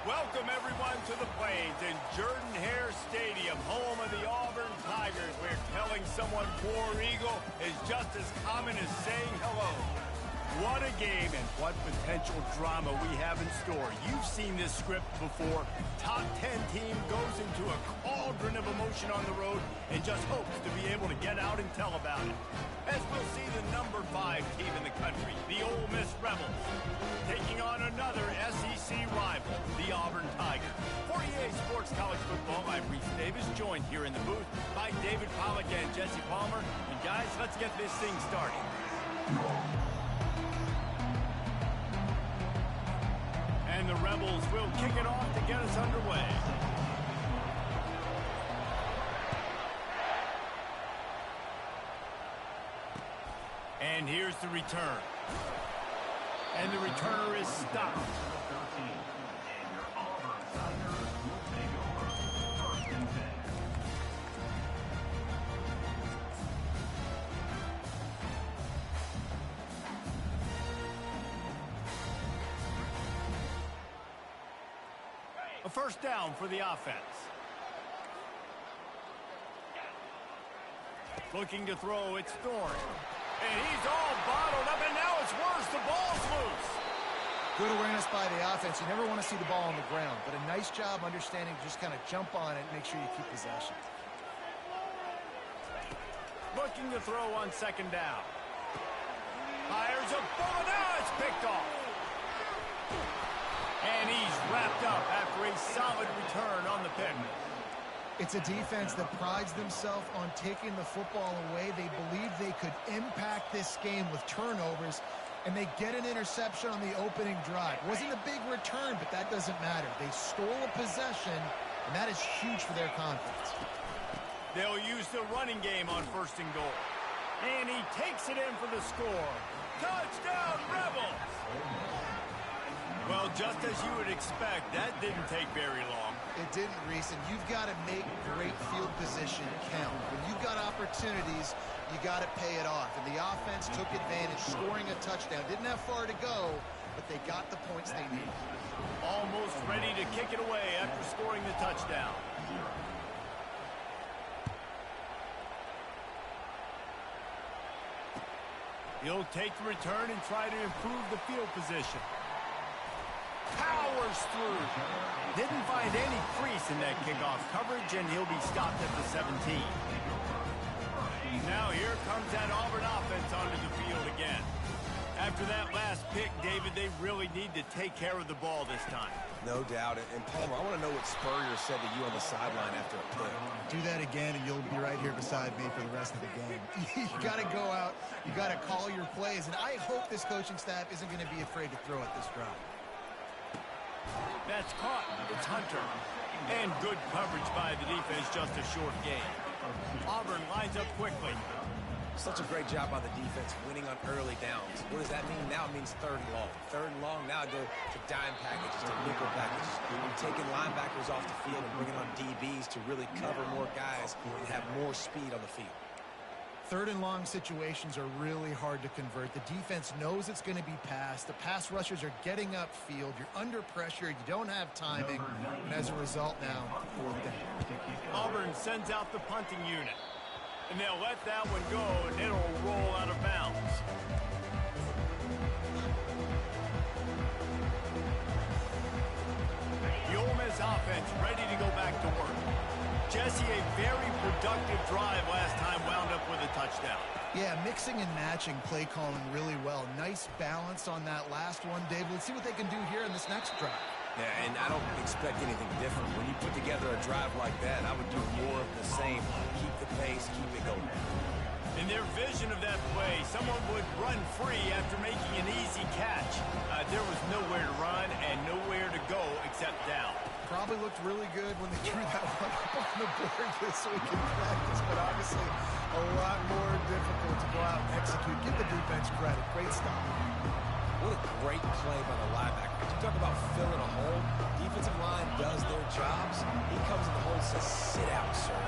Welcome, everyone, to the Plains in Jordan-Hare Stadium, home of the Auburn Tigers, where telling someone War Eagle is just as common as saying hello. What a game and what potential drama we have in store. You've seen this script before. Top 10 team goes into a cauldron of emotion on the road and just hopes to be able to get out and tell about it. As we'll see the number 5 team in the country, the Ole Miss Rebels, taking on another SEC rival, the Auburn Tigers. For EA Sports College Football, I'm Reese Davis, joined here in the booth by David Pollack and Jesse Palmer. And guys, let's get this thing started. And the Rebels will kick it off to get us underway. And here's the return. And the returner is stopped. A first down for the offense. Looking to throw, it's Thorne. And he's all bottled up, and now it's worse. The ball's loose. Good awareness by the offense. You never want to see the ball on the ground, but a nice job understanding to just kind of jump on it and make sure you keep possession. Looking to throw on second down. Fires a bullet. Now it's picked off. And he's wrapped up after a solid return on the pick. It's a defense that prides themselves on taking the football away. They believe they could impact this game with turnovers, and they get an interception on the opening drive. Wasn't a big return, but that doesn't matter. They stole a possession, and that is huge for their confidence. They'll use the running game on first and goal. And he takes it in for the score. Touchdown, Rebels! Well, just as you would expect, that didn't take very long. It didn't, Reese, and you've got to make great field position count. When you've got opportunities, you got to pay it off. And the offense took advantage, scoring a touchdown. Didn't have far to go, but they got the points they needed. Almost ready to kick it away after scoring the touchdown. He'll take the return and try to improve the field position. Powers through. Didn't find any crease in that kickoff coverage, and he'll be stopped at the 17. Now here comes that Auburn offense onto the field again. After that last pick, David, they really need to take care of the ball this time. No doubt. And Palmer, I want to know what Spurrier said to you on the sideline after a pick. Do that again, and you'll be right here beside me for the rest of the game. You got to go out. You got to call your plays, and I hope this coaching staff isn't going to be afraid to throw at this drive. That's caught. It's Hunter. And good coverage by the defense, just a short gain. Auburn lines up quickly. Such a great job by the defense winning on early downs. What does that mean? Now it means third and long. Third and long, now go to dime packages, to nickel packages. I'm taking linebackers off the field and bringing on DBs to really cover more guys and have more speed on the field. Third and long situations are really hard to convert. The defense knows it's going to be passed. The pass rushers are getting upfield. You're under pressure. You don't have timing. And as a result now, fourth down. Auburn sends out the punting unit. And they'll let that one go, and it'll roll out of bounds. The Ole Miss offense ready to go back to work. Jesse, a very productive drive last time, wound up with a touchdown. Yeah, mixing and matching play calling really well. Nice balance on that last one, Dave. Let's see what they can do here in this next drive. Yeah, and I don't expect anything different. When you put together a drive like that, I would do more of the same. Keep the pace, keep it going. In their vision of that play, someone would run free after making an easy catch. There was nowhere to run and nowhere to go except down. Probably looked really good when they threw that one up on the board this week in practice, but obviously a lot more difficult to go out and execute. Give the defense credit. Great stop. What a great play by the linebacker. You talk about filling a hole. Defensive line does their jobs. He comes in the hole and says, sit out, sir.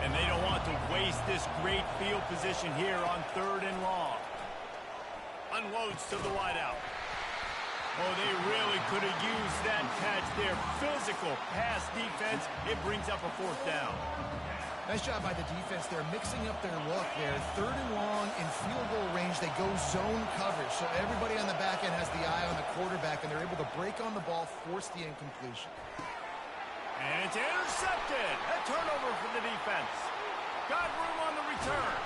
And they don't want to waste this great field position here on third and long. Unloads to the wideout. Oh, they really could have used that catch their physical pass defense, it brings up a 4th down. Nice job by the defense. They're mixing up their look. They're 3rd and long in field goal range. They go zone coverage. So everybody on the back end has the eye on the quarterback, and they're able to break on the ball, force the incompletion. And it's intercepted. A turnover for the defense. Got room on the return.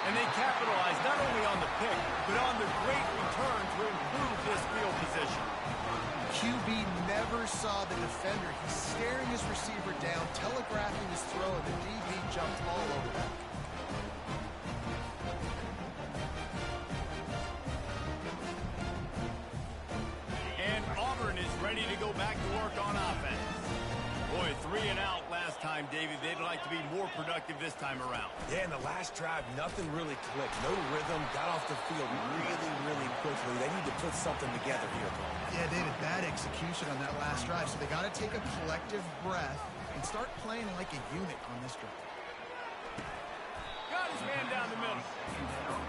And they capitalize not only on the pick, but on the great return to improve this field position. QB never saw the defender. He's staring his receiver down, telegraphing his throw, and the DB jumped all over that. And Auburn is ready to go back to work on offense. Boy, 3 and out last time, David. They'd like to be more productive this time around. Yeah, in the last drive, nothing really clicked. No rhythm, got off the field really quickly. They need to put something together here, Paul. Yeah, David, bad execution on that last drive, so they got to take a collective breath and start playing like a unit on this drive. Got his man down the middle.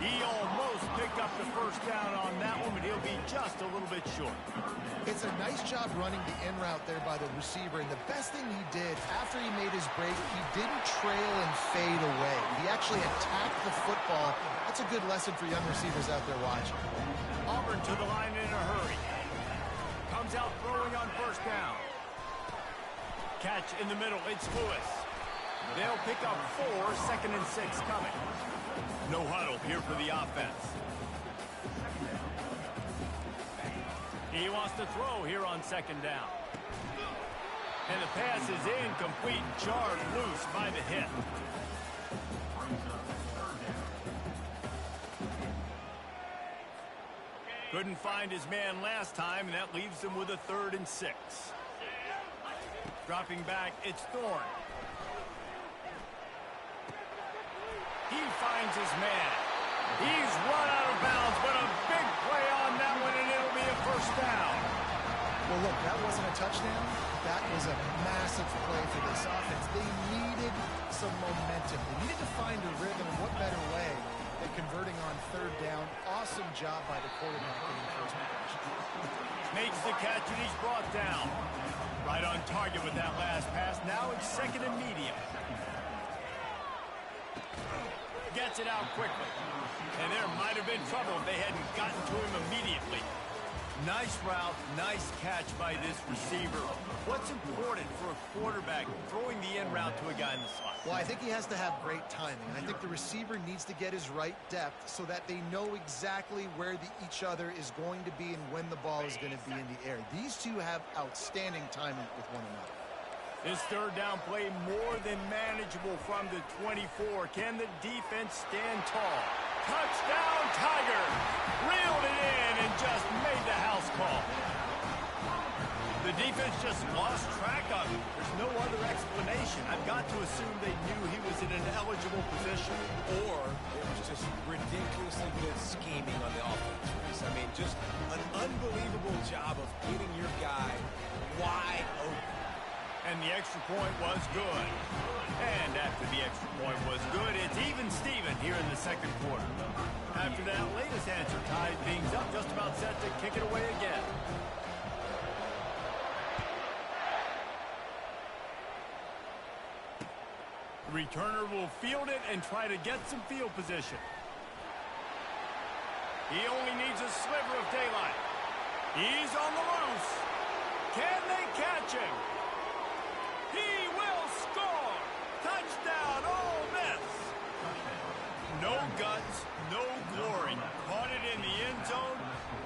He almost picked up the 1st down on that one, but he'll be just a little bit short. It's a nice job running the in route there by the receiver, and the best thing he did after he made his break, he didn't trail and fade away. He actually attacked the football. That's a good lesson for young receivers out there watching. Auburn to the line in a hurry. Comes out throwing on 1st down. Catch in the middle. It's Lewis. They'll pick up 4, 2nd and 6 coming. No huddle here for the offense. He wants to throw here on 2nd down. And the pass is incomplete, jarred loose by the hit. Couldn't find his man last time, and that leaves him with a 3rd and 6. Dropping back, it's Thorne. He finds his man. He's run out of bounds, but a big play on that one, and it'll be a 1st down. Well, look, that wasn't a touchdown. That was a massive play for this offense. They needed some momentum. They needed to find a rhythm, and what better way than converting on 3rd down. Awesome job by the quarterback in the first possession. Makes the catch, and he's brought down. Right on target with that last pass. Now it's 2nd and medium. Gets it out quickly. And there might have been trouble if they hadn't gotten to him immediately. Nice route, nice catch by this receiver. What's important for a quarterback throwing the in route to a guy in the slot? Well, I think he has to have great timing. I think the receiver needs to get his right depth so that they know exactly where each other is going to be and when the ball is going to be in the air. These two have outstanding timing with one another. This 3rd down play more than manageable from the 24. Can the defense stand tall? Touchdown, Tigers! Reeled it in and just made the house call. The defense just lost track of him. There's no other explanation. I've got to assume they knew he was in an eligible position. Or it was just ridiculously good scheming on the offense, Reese. I mean, just an unbelievable job of getting your guy wide open. And the extra point was good. And after the extra point was good, it's even Steven here in the 2nd quarter. After that latest answer tied things up, just about set to kick it away again. The returner will field it and try to get some field position. He only needs a sliver of daylight. He's on the loose. Can they catch him? He will score! Touchdown, Ole Miss! No guts, no glory. Caught it in the end zone.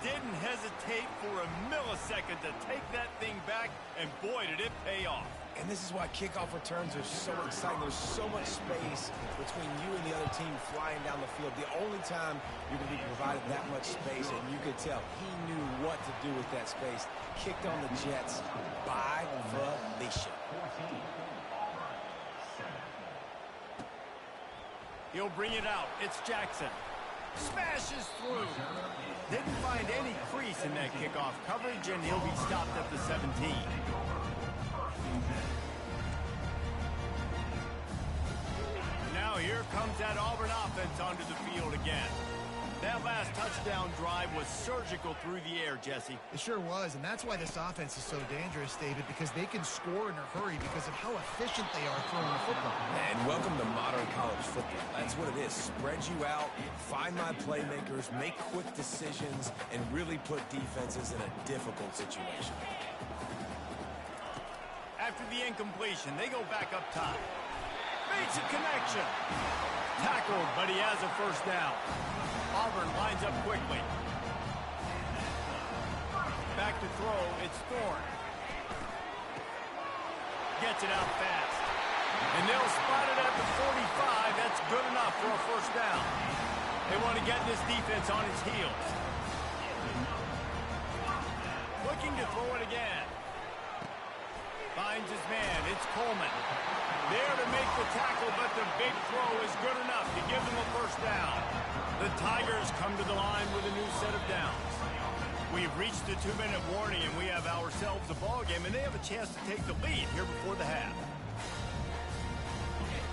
Didn't hesitate for a millisecond to take that thing back, and boy, did it pay off. And this is why kickoff returns are so exciting. There's so much space between you and the other team flying down the field. The only time you're going to be provided that much space, and you could tell he knew what to do with that space. Kicked on the Jets by Felicia. He'll bring it out. It's Jackson. Smashes through. Didn't find any crease in that kickoff coverage, and he'll be stopped at the 17. Now here comes that Auburn offense onto the field again. That last touchdown drive was surgical through the air, Jesse. It sure was, and that's why this offense is so dangerous, David, because they can score in a hurry because of how efficient they are throwing the football. And welcome to modern college football. That's what it is. Spread you out, find my playmakers, make quick decisions, and really put defenses in a difficult situation. After the incompletion, they go back up top. Makes a connection. Tackled, but he has a first down. Auburn lines up quickly. Back to throw, it's Thorne. Gets it out fast. And they'll spot it at the 45. That's good enough for a first down. They want to get this defense on its heels. Looking to throw it again. Finds his man. It's Coleman. There to make the tackle, but the big throw is good enough to give them a first down. The Tigers come to the line with a new set of downs. We've reached the 2-minute warning, and we have ourselves a ball game, and they have a chance to take the lead here before the half.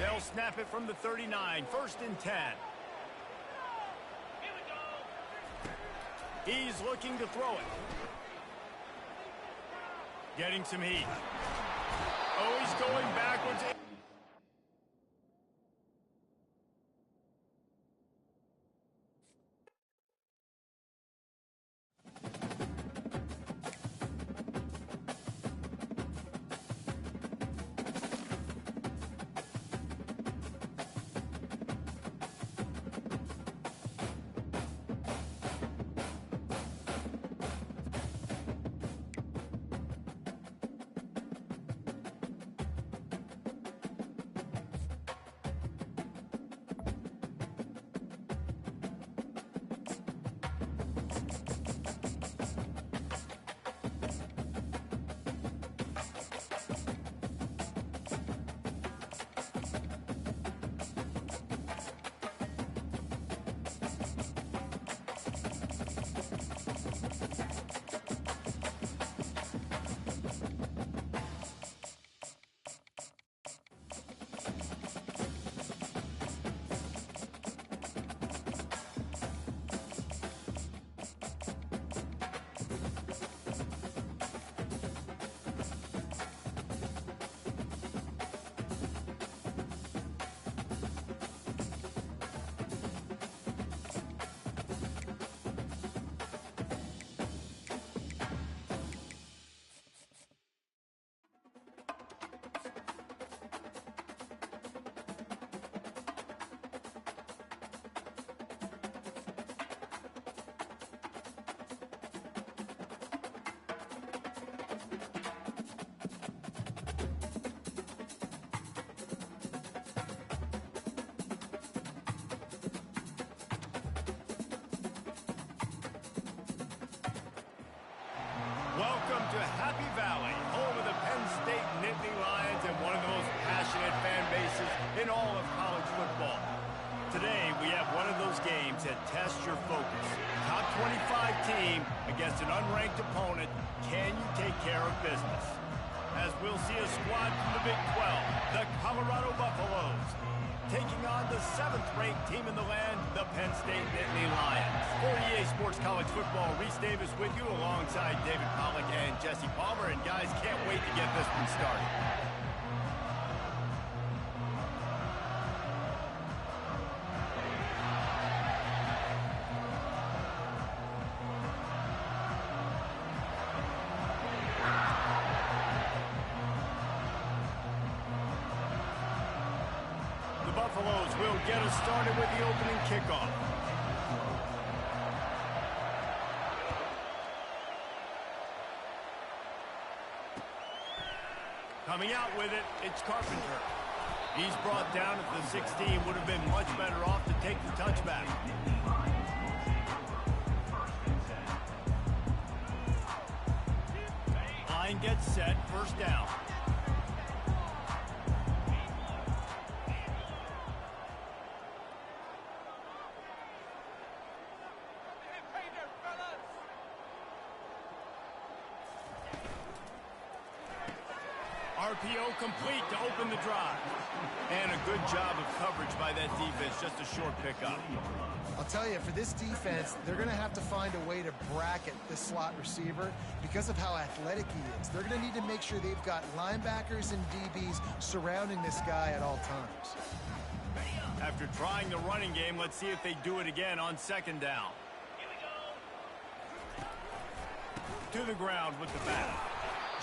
They'll snap it from the 39, 1st and 10. He's looking to throw it. Getting some heat. Oh, he's going backwards. Welcome to Happy Valley, home of the Penn State Nittany Lions and one of the most passionate fan bases in all of college football. Today, we have one of those games that tests your focus. Top 25 team against an unranked opponent. Can you take care of business? As we'll see a squad from the Big 12, the Colorado Buffaloes, taking on the 7th-ranked team in the land, the Penn State Nittany Lions. For EA Sports College Football, Reese Davis with you alongside David Pollack and Jesse Palmer. And guys, can't wait to get this one started. The Buffaloes will get us started with the opening kickoff. Coming out with it, it's Carpenter. He's brought down at the 16. Would have been much better off to take the touchback. Line gets set, first down. RPO complete to open the drive. And a good job of coverage by that defense, just a short pickup. I'll tell you, for this defense, they're going to have to find a way to bracket this slot receiver because of how athletic he is. They're going to need to make sure they've got linebackers and DBs surrounding this guy at all times. After trying the running game, let's see if they do it again on second down. To the ground with the bat.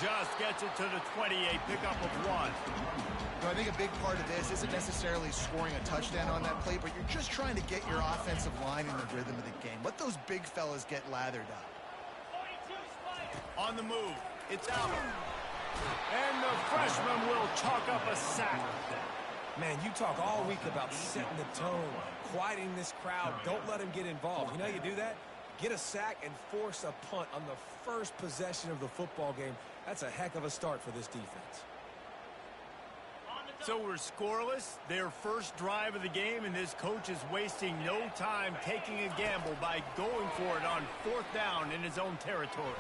Just gets it to the 28, pickup of 1. I think a big part of this isn't necessarily scoring a touchdown on that play, but you're just trying to get your offensive line in the rhythm of the game. Let those big fellas get lathered up. On the move, it's out. And the freshman will chalk up a sack. Man, you talk all week about setting the tone, quieting this crowd. Don't let them get involved. You know how you do that? Get a sack and force a punt on the first possession of the football game. That's a heck of a start for this defense. So we're scoreless, their first drive of the game, and this coach is wasting no time taking a gamble by going for it on 4th down in his own territory.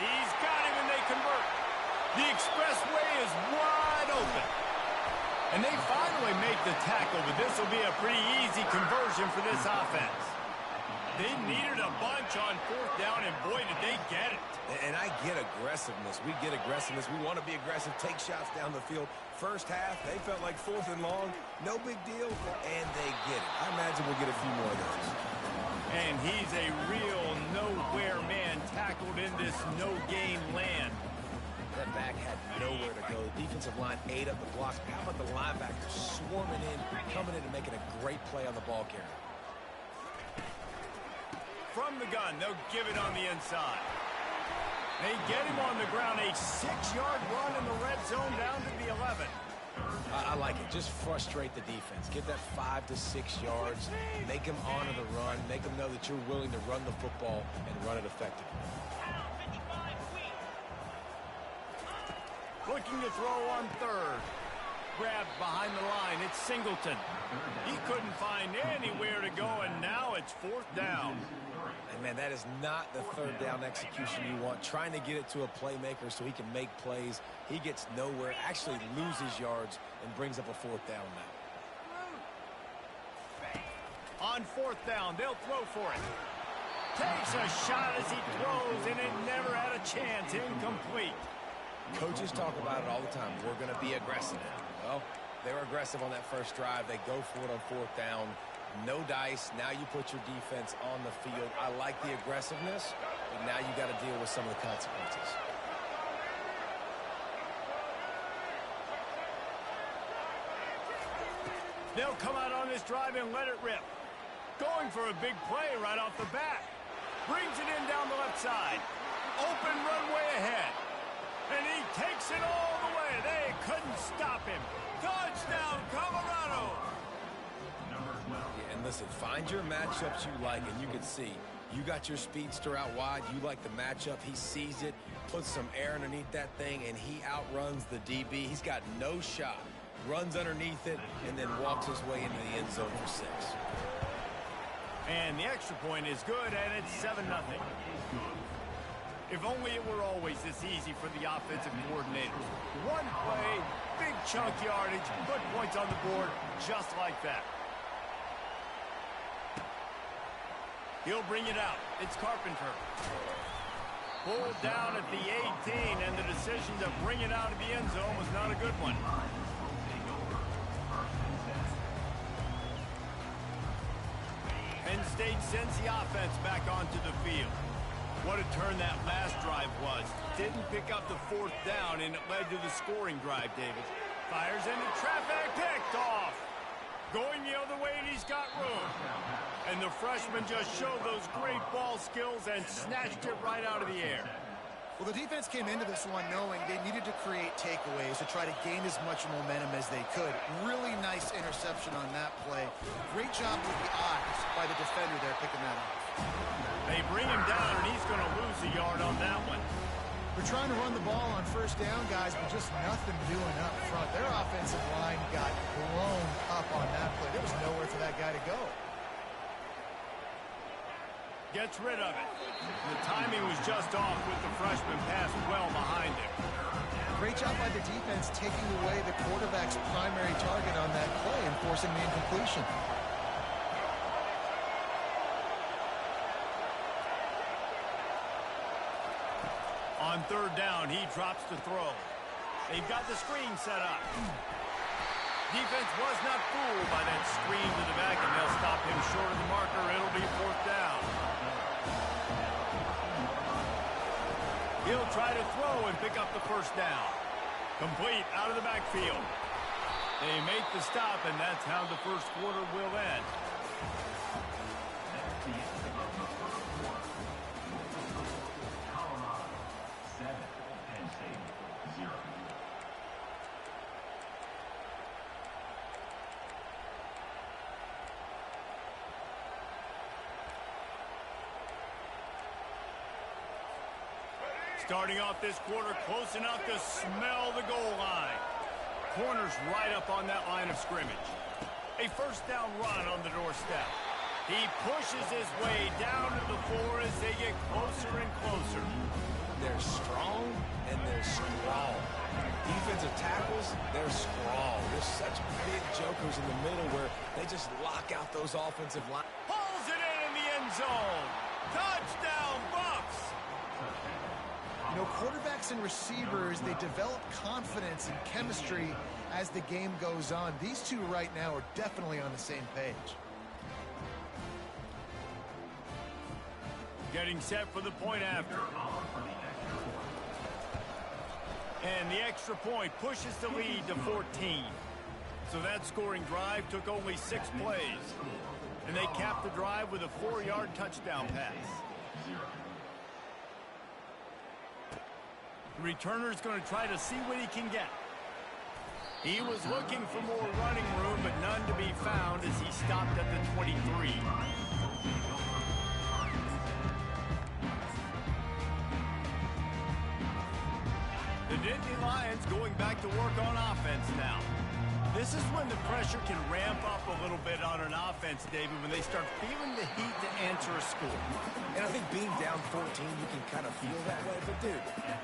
He's got him, and they convert. The expressway is wide open. And they finally make the tackle, but this will be a pretty easy conversion for this offense. They needed a bunch on 4th down, and boy, did they get it. And I get aggressiveness. We get aggressiveness. We want to be aggressive, take shots down the field. First half, they felt like 4th and long. No big deal, and they get it. I imagine we'll get a few more of those. And he's a real nowhere man tackled in this no-gain land. That back had nowhere to go. The defensive line ate up the blocks. How about the linebackers swarming in, coming in and making a great play on the ball carrier? From the gun, they'll give it on the inside. They get him on the ground, a 6-yard run in the red zone down to the 11. I like it. Just frustrate the defense. Get that 5 to 6 yards. Make them honor the run. Make them know that you're willing to run the football and run it effectively. Looking to throw on 3rd. Grabbed behind the line. It's Singleton. He couldn't find anywhere to go, and now it's 4th down. And, man, that is not the 3rd down execution you want. Trying to get it to a playmaker so he can make plays. He gets nowhere, actually loses yards, and brings up a 4th down now. On 4th down, they'll throw for it. Takes a shot as he throws, and it never had a chance. Incomplete. Coaches talk about it all the time. We're going to be aggressive. Well, they were aggressive on that first drive. They go for it on 4th down. No dice. Now you put your defense on the field. I like the aggressiveness, but now you got to deal with some of the consequences. They'll come out on this drive and let it rip. Going for a big play right off the bat. Brings it in down the left side. Open runway ahead. And he takes it all the way. They couldn't stop him. Touchdown, Colorado! Yeah, and listen, find your matchups you like, and you can see you got your speedster out wide. You like the matchup. He sees it, puts some air underneath that thing, and he outruns the DB. He's got no shot. Runs underneath it, and then walks his way into the end zone for 6. And the extra point is good, and it's 7-0. If only it were always this easy for the offensive coordinators. One play, big chunk yardage, good points on the board, just like that. He'll bring it out. It's Carpenter. Pulled down at the 18, and the decision to bring it out of the end zone was not a good one. Penn State sends the offense back onto the field. What a turn that last drive was. Didn't pick up the 4th down, and it led to the scoring drive, David. Fires into traffic, picked off. Going the other way, and he's got room. And the freshman just showed those great ball skills and snatched it right out of the air. Well, the defense came into this one knowing they needed to create takeaways to try to gain as much momentum as they could. Really nice interception on that play. Great job with the eyes by the defender there picking that up. They bring him down, and he's going to lose a yard on that one. We're trying to run the ball on 1st down, guys, but just nothing doing up front. Their offensive line got blown up on that play. There was nowhere for that guy to go. Gets rid of it. The timing was just off with the freshman pass well behind him. Great Great job by the defense taking away the quarterback's primary target on that play and forcing the incompletion. On third down, he drops to throw. They've got the screen set up. Defense was not fooled by that screen to the back, and they'll stop him short of the marker. It'll be fourth down. He'll try to throw and pick up the first down. Complete out of the backfield. They make the stop, and that's how the first quarter will end. Starting off this quarter close enough to smell the goal line. Corner's right up on that line of scrimmage. A first down run on the doorstep. He pushes his way down to the floor as they get closer and closer. They're strong and they're strong. Defensive tackles, they're strong. There's such big jokers in the middle where they just lock out those offensive line. Pulls it in the end zone. Touchdown, Bucks! You know, quarterbacks and receivers, they develop confidence and chemistry as the game goes on. These two right now are definitely on the same page. Getting set for the point after. And the extra point pushes the lead to 14. So that scoring drive took only 6 plays. And they capped the drive with a 4-yard touchdown pass. The returner's going to try to see what he can get. He was looking for more running room, but none to be found as he stopped at the 23. The Nittany Lions going back to work on offense now. This is when the pressure can ramp up a little bit on an offense, David, when they start feeling the heat to answer a score. And I think being down 14, you can kind of feel that way. But, dude,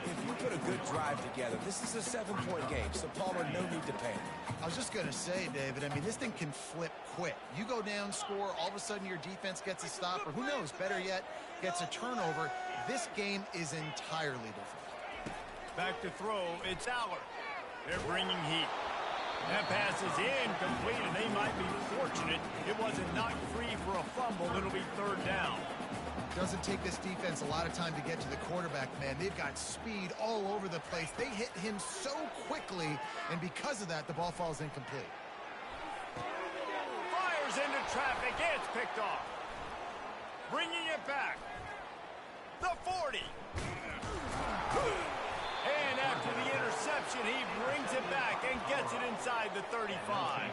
if you put a good drive together, this is a 7-point game, so Palmer, no need to panic. I was just going to say, David, I mean, this thing can flip quick. You go down, score, all of a sudden your defense gets a stop, or who knows, better yet, gets a turnover. This game is entirely different. Back to throw, it's Aller. They're bringing heat. That pass is incomplete, and they might be fortunate it wasn't knocked free for a fumble. It'll be third down. Doesn't take this defense a lot of time to get to the quarterback, man. They've got speed all over the place. They hit him so quickly, and because of that, the ball falls incomplete. Fires into traffic. It's picked off. Bringing it back. The 40. And after the interception, he brings it back and gets it inside the 35.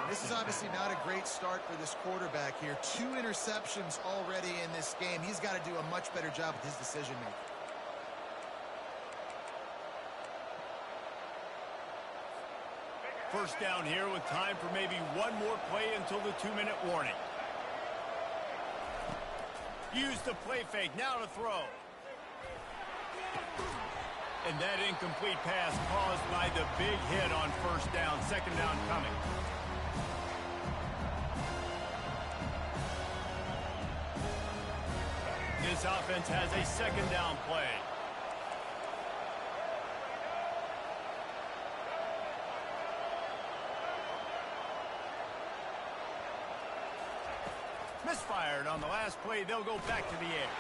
This is obviously not a great start for this quarterback here. 2 interceptions already in this game. He's got to do a much better job with his decision-making. First down here with time for maybe one more play until the 2-minute warning. Use the play fake, now to throw. And that incomplete pass caused by the big hit on first down. Second down coming. This offense has a second down play. Misfired on the last play. They'll go back to the air.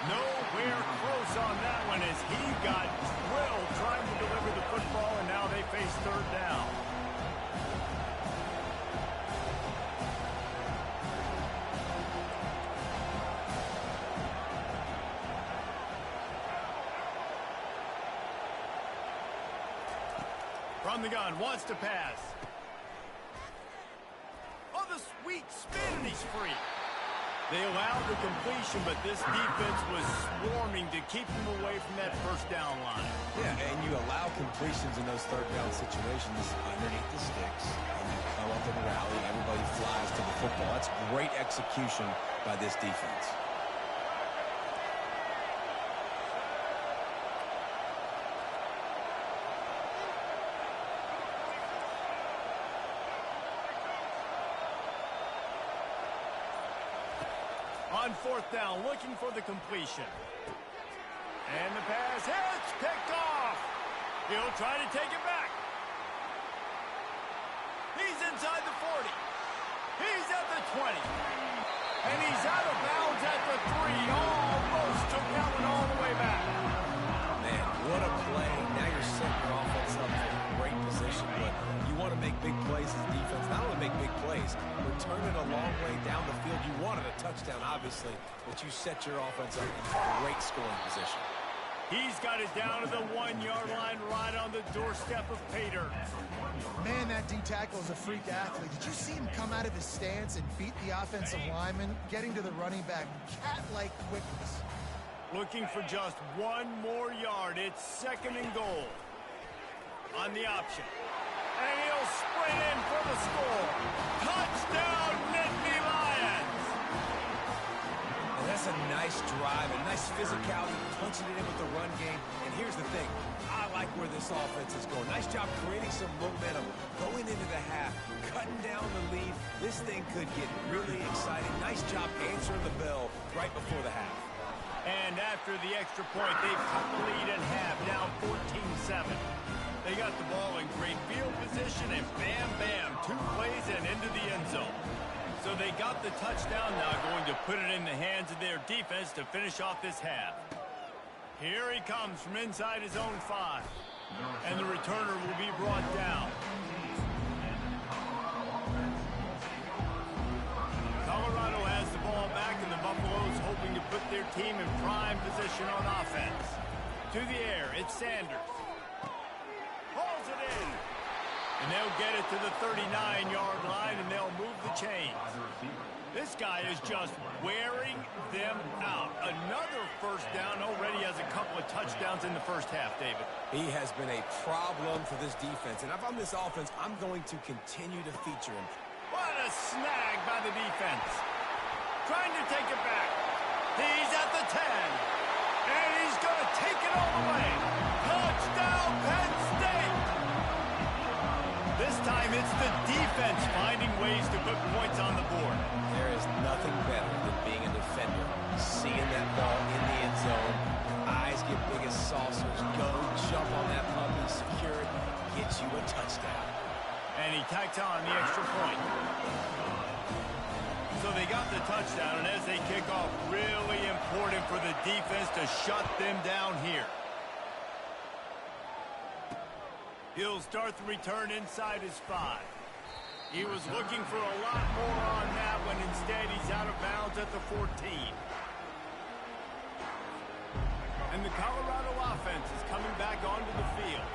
Nowhere close on that one as he got drilled trying to deliver the football, and now they face third down. From the gun, wants to pass. Oh, the sweet spin, and he's free. They allowed the completion, but this defense was swarming to keep them away from that first down line. Yeah, and you allow completions in those third down situations underneath the sticks, and you come up and rally, and everybody flies to the football. That's great execution by this defense. On fourth down, looking for the completion. And the pass hits, picked off. He'll try to take it back. He's inside the 40. He's at the 20. And he's out of bounds at the 3. Almost took that one all the way back. Man, what a play. Now you're setting your offense up for a great position, but you want to make big plays as defense. Not only make big plays, return it a long way down the field. You wanted a touchdown, obviously, but you set your offense up in great scoring position. He's got it down to the 1-yard line right on the doorstep of pay dirt. Man, that D-tackle is a freak athlete. Did you see him come out of his stance and beat the offensive lineman, getting to the running back, cat-like quickness? Looking for just one more yard. It's 2nd and goal. On the option. And he'll sprint in for the score. Touchdown, Nittany Lions! And that's a nice drive, a nice physicality, punching it in with the run game. And here's the thing. I like where this offense is going. Nice job creating some momentum, going into the half, cutting down the lead. This thing could get really exciting. Nice job answering the bell right before the half. And after the extra point, they've cut the lead in half, now 14-7. They got the ball in great field position, and bam, bam, 2 plays and into the end zone. So they got the touchdown, now going to put it in the hands of their defense to finish off this half. Here he comes from inside his own 5. And the returner will be brought down. Colorado has the ball back, and the Buffaloes hoping to put their team in prime position on offense. To the air, it's Sanders. Hauls it in. And they'll get it to the 39-yard line, and they'll move the chains. This guy is just wearing them out. Another first down. Already has a couple of touchdowns in the first half, David. He has been a problem for this defense. And if I'm this offense, I'm going to continue to feature him. What a snag by the defense. Trying to take it back. He's at the 10. And he's going to take it all the way. Touchdown, Penn State. This time it's the defense finding ways to put points on the board. There is nothing better than being a defender. Seeing that ball in the end zone. Eyes get big as saucers. Go, jump on that puppy, secure it, get you a touchdown. And he tacks on the extra point. So they got the touchdown, and as they kick off, really important for the defense to shut them down here. He'll start the return inside his 5. He was looking for a lot more on that one. Instead, he's out of bounds at the 14. And the Colorado offense is coming back onto the field.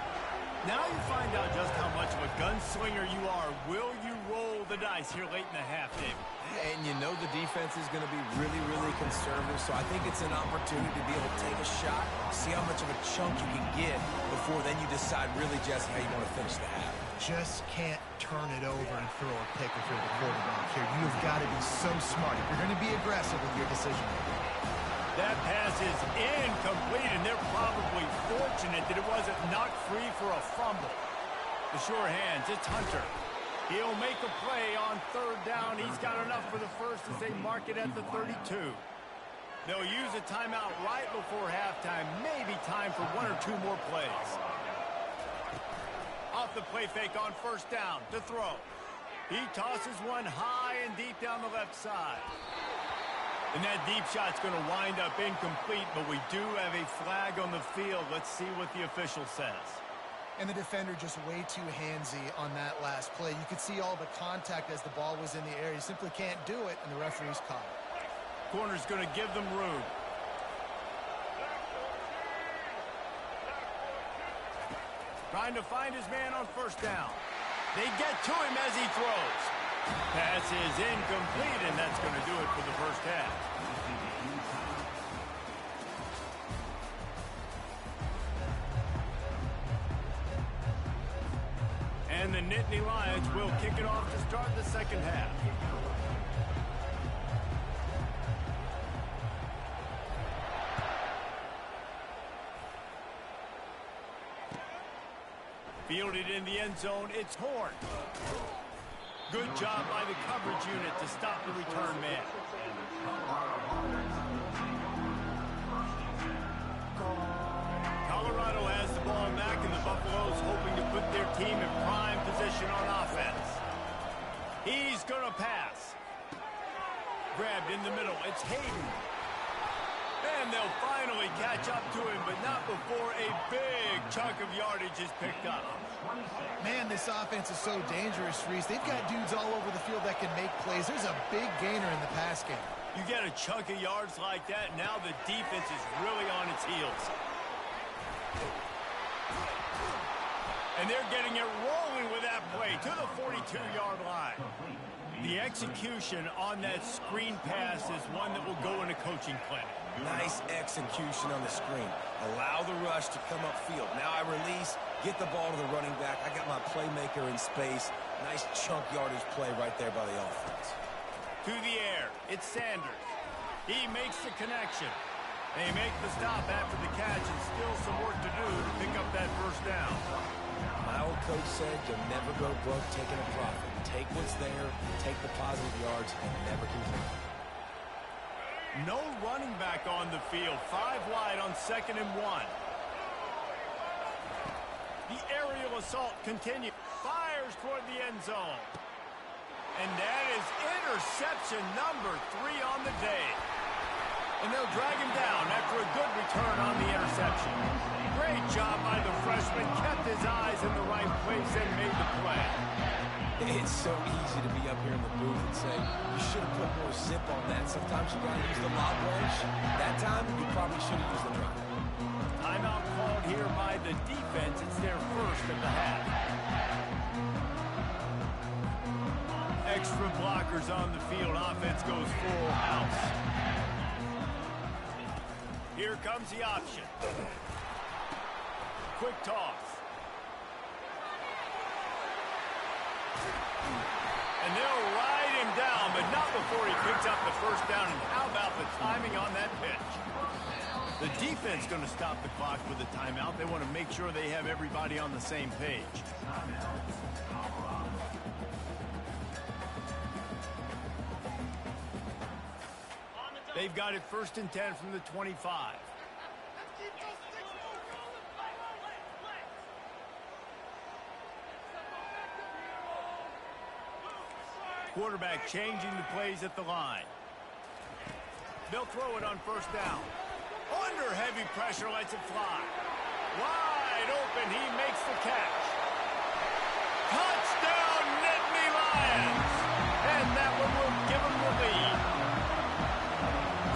Now you find out just how much of a gunslinger you are. Will you roll the dice here late in the half, David? And you know the defense is going to be really, really conservative, so I think it's an opportunity to be able to take a shot, see how much of a chunk you can get before then you decide really, Jesse, how you want to finish the half. Just can't turn it over and throw a pick if you're the quarterback here. You've got to be so smart if you're going to be aggressive with your decision-making. That pass is incomplete, and they're probably fortunate that it wasn't knocked free for a fumble. The sure hands, it's Hunter. He'll make a play on 3rd down. He's got enough for the first as they mark it at the 32. They'll use a timeout right before halftime. Maybe time for 1 or 2 more plays. Off the play fake on 1st down to throw. He tosses one high and deep down the left side. And that deep shot's going to wind up incomplete, but we do have a flag on the field. Let's see what the official says. And the defender just way too handsy on that last play. You could see all the contact as the ball was in the air. He simply can't do it, and the referee's caught it. Corner's going to give them room. Trying to find his man on 1st down. They get to him as he throws. Pass is incomplete, and that's going to do it for the first half. And the Nittany Lions will kick it off to start the 2nd half. Fielded in the end zone, it's Horn. Good job by the coverage unit to stop the return man. Colorado has the ball back, and the Buffaloes hoping to put their team in prime position on offense. He's going to pass. Grabbed in the middle. It's Hayden. And they'll finally catch up to him, but not before a big chunk of yardage is picked up. Man, this offense is so dangerous, Reese. They've got dudes all over the field that can make plays. There's a big gainer in the pass game. You get a chunk of yards like that, now the defense is really on its heels. And they're getting it rolling with that play to the 42-yard line. The execution on that screen pass is one that will go in a coaching clinic. Nice execution on the screen. Allow the rush to come upfield. Now I release, get the ball to the running back. I got my playmaker in space. Nice chunk yardage play right there by the offense. To the air, it's Sanders. He makes the connection. They make the stop after the catch, and still some work to do to pick up that first down. My old coach said you'll never go broke taking a profit. Take what's there, take the positive yards, and never complain. No running back on the field. 5 wide on 2nd and 1. The aerial assault continues. Fires toward the end zone. And that is interception number 3 on the day. And they'll drag him down after a good return on the interception. Great job by the freshman. Kept his eyes in the right place and made the play. It's so easy to be up here in the booth and say, you should have put more zip on that. Sometimes you got to use the lob wedge. That time, you probably should have used the drive. Timeout called here by the defense. It's their first of the half. Extra blockers on the field. Offense goes full house. Here comes the option. Quick toss. And they'll ride him down, but not before he picks up the first down. And how about the timing on that pitch? The defense going to stop the clock with a timeout. They want to make sure they have everybody on the same page. They've got it 1st and 10 from the 25. Quarterback changing the plays at the line. They'll throw it on 1st down. Under heavy pressure, lets it fly. Wide open, he makes the catch. Touchdown, Nittany Lions! And that one will give them the lead.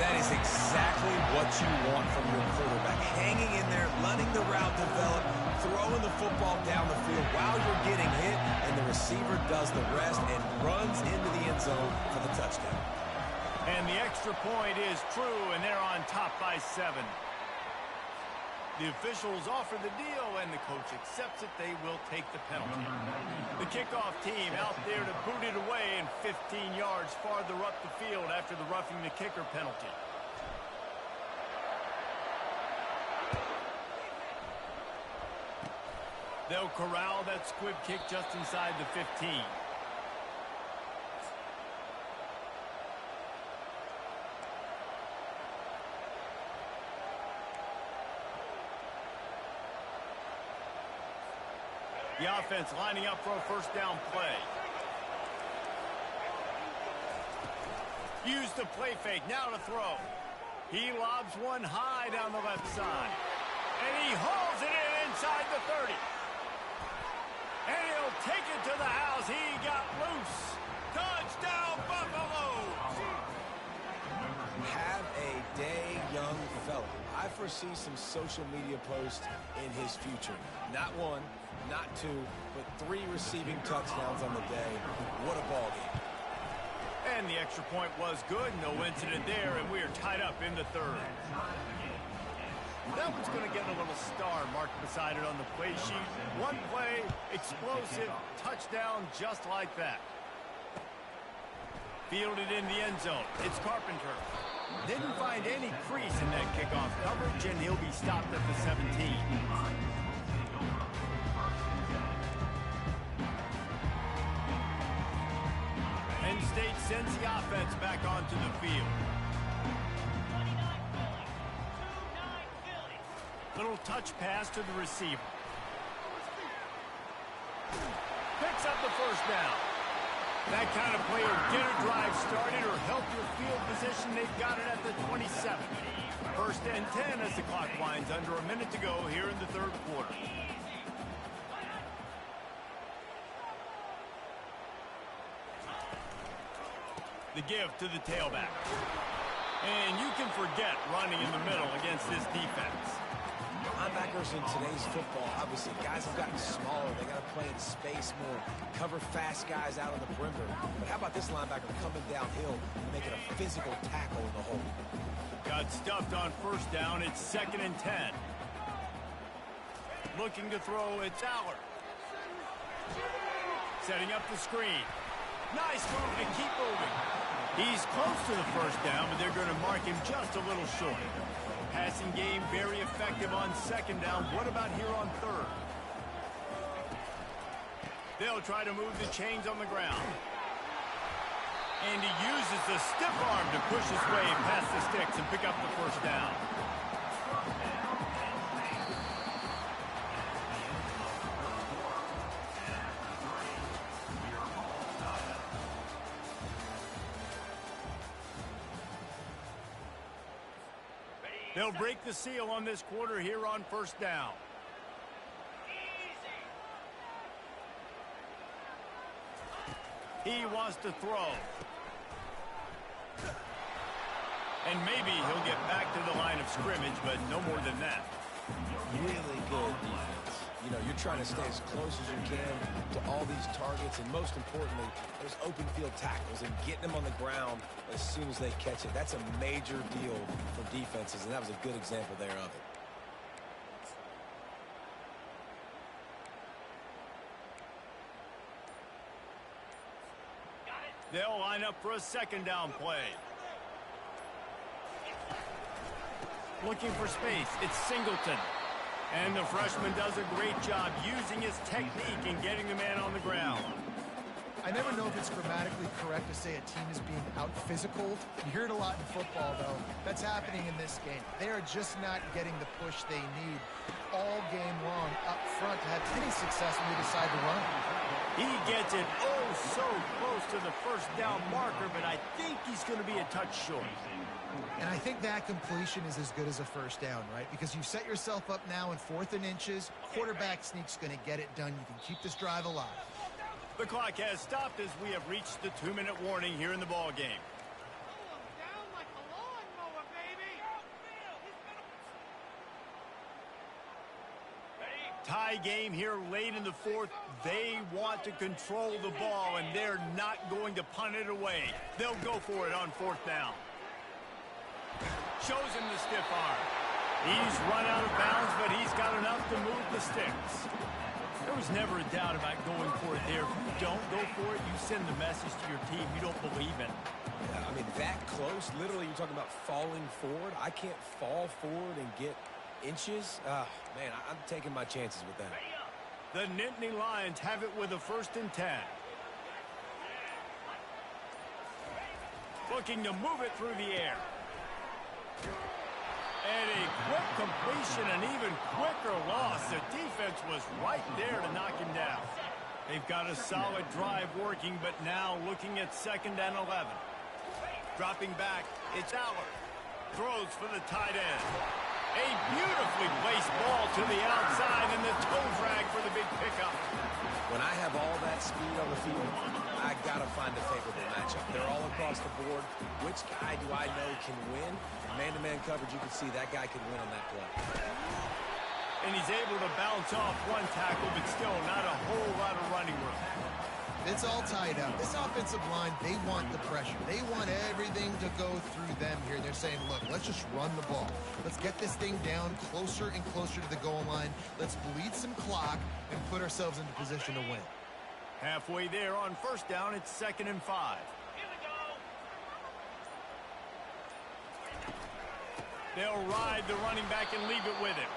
That is exactly what you want from your quarterback. Hanging in there, letting the route develop, throwing the football down the field while you're getting hit, and the receiver does the rest and runs into the end zone for the touchdown. And the extra point is true, and they're on top by 7. The officials offer the deal, and the coach accepts it. They will take the penalty. The kickoff team out there to boot it away, and 15 yards farther up the field after the roughing the kicker penalty. They'll corral that squib kick just inside the 15. The offense lining up for a 1st down play. Use the play fake, now to throw. He lobs one high down the left side. And he hauls it in inside the 30. And he'll take it to the house. He got loose. Touchdown, Buffaloes! Have a day, young fella. I foresee some social media posts in his future. Not 1, not 2, but 3 receiving touchdowns on the day. What a ball game. And the extra point was good. No incident there, and we are tied up in the 3rd. That one's going to get a little star marked beside it on the play sheet. One play, explosive, touchdown just like that. Fielded in the end zone. It's Carpenter. Didn't find any crease in that kickoff coverage, and he'll be stopped at the 17. sends the offense back onto the field. Little touch pass to the receiver. Picks up the first down. That kind of play will get a drive started or help your field position. They've got it at the 27. First and 10 as the clock winds under a minute to go here in the third quarter. The give to the tailback. And you can forget running in the middle against this defense. Linebackers in today's football, obviously, guys have gotten smaller. They got to play in space more, cover fast guys out on the perimeter. But how about this linebacker coming downhill and making a physical tackle in the hole? Got stuffed on first down. It's 2nd and 10. Looking to throw, it's Aller. Setting up the screen. Nice move to keep moving. He's close to the first down, but they're going to mark him just a little short. Passing game very effective on 2nd down. What about here on 3rd? They'll try to move the chains on the ground. And he uses the stiff arm to push his way past the sticks and pick up the first down. They'll break the seal on this quarter here on first down. He wants to throw. And maybe he'll get back to the line of scrimmage, but no more than that. Really good defense. You know, you're trying to stay as close as you can to all these targets, and most importantly, those open field tackles and getting them on the ground as soon as they catch it. That's a major deal for defenses, and that was a good example there of it. They'll line up for a 2nd down play. Looking for space. It's Singleton. And the freshman does a great job using his technique and getting the man on the ground. I never know if it's grammatically correct to say a team is being out-physical. You hear it a lot in football, though. That's happening in this game. They are just not getting the push they need all game long up front to have any success when they decide to run. He gets it so close to the first down marker, but I think he's going to be a touch short. And I think that completion is as good as a first down, right? Because you set yourself up now in 4th and inches. Quarterback sneak's going to get it done. You can keep this drive alive. The clock has stopped as we have reached the 2-minute warning here in the ball game. Tie game here late in the 4th. They want to control the ball, and they're not going to punt it away. They'll go for it on 4th down. Shows him the stiff arm. He's run out of bounds, but he's got enough to move the sticks. There was never a doubt about going for it there. If you don't go for it, you send the message to your team you don't believe in. Yeah, I mean, that close, literally, you're talking about falling forward. I can't fall forward and get inches. Man, I'm taking my chances with that. The Nittany Lions have it with a 1st and 10. Looking to move it through the air. And a quick completion, an even quicker loss. The defense was right there to knock him down. They've got a solid drive working, but now looking at 2nd and 11. Dropping back, it's Aller. Throws for the tight end. A beautifully placed ball to the outside, and the toe drag for the big pickup. When I have all that speed on the field, I got to find a favorable matchup. They're all across the board. Which guy do I know can win? Man-to-man coverage, you can see that guy can win on that play. And he's able to bounce off one tackle, but still not a whole lot of running room. It's all tied up. This offensive line, they want the pressure. They want everything to go through them here. They're saying, look, let's just run the ball. Let's get this thing down closer and closer to the goal line. Let's bleed some clock and put ourselves into position to win. Halfway there on 1st down, it's 2nd and 5. They'll ride the running back and leave it with him.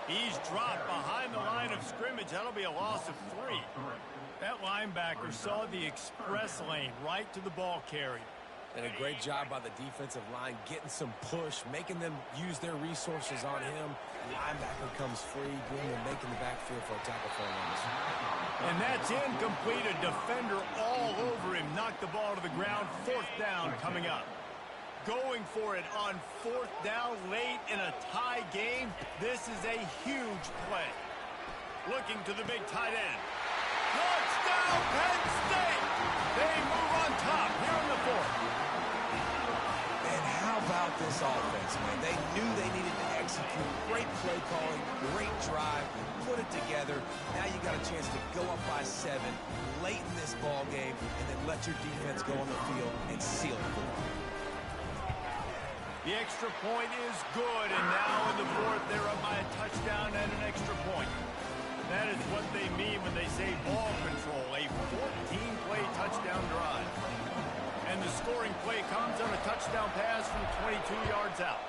He's dropped behind the line of scrimmage. That'll be a loss of 3. That linebacker saw the express lane right to the ball carrier. And a great job by the defensive line, getting some push, making them use their resources on him. Linebacker comes free, boom, and making the backfield for a tackle for a loss. And that's incomplete. A defender all over him. Knocked the ball to the ground. 4th down coming up. Going for it on 4th down late in a tie game. This is a huge play. Looking to the big tight end. Touchdown, Penn State! They move on top here in the 4th. And how about this offense, man? They knew they needed to execute. Great play calling, great drive, put it together. Now you got a chance to go up by 7 late in this ball game and then let your defense go on the field and seal it for them. The extra point is good, and now in the 4th, they're up by a touchdown and an extra point. That is what they mean when they say ball control, a 14-play touchdown drive. And the scoring play comes on a touchdown pass from 22 yards out.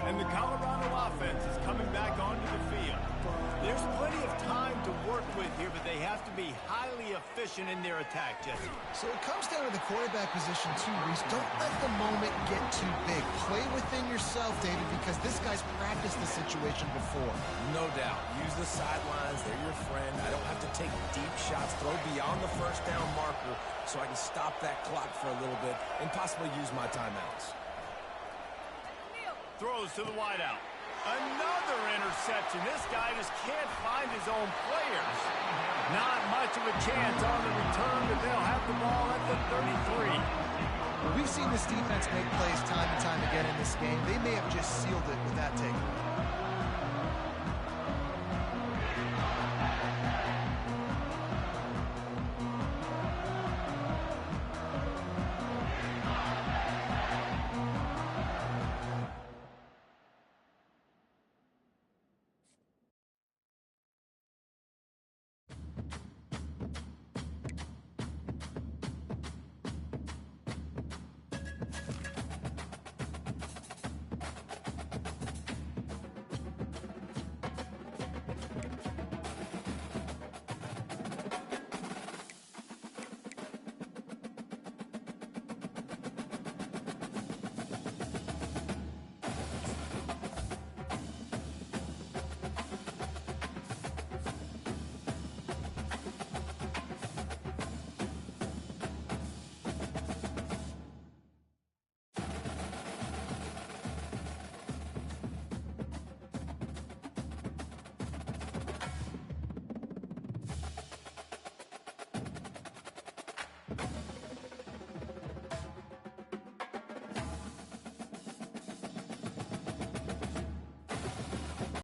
And the Colorado offense is coming back onto the field. There's plenty of time to work with here, but they have to be highly efficient in their attack, Jesse. So it comes down to the quarterback position too, Reese. Don't let the moment get too big. Play within yourself, David, because this guy's practiced the situation before. No doubt. Use the sidelines. They're your friend. I don't have to take deep shots, throw beyond the 1st down marker so I can stop that clock for a little bit and possibly use my timeouts. Throws to the wideout. Another interception. This guy just can't find his own players. Not much of a chance on the return, but they'll have the ball at the 33. We've seen this defense make plays time and time again in this game. They may have just sealed it with that takeaway.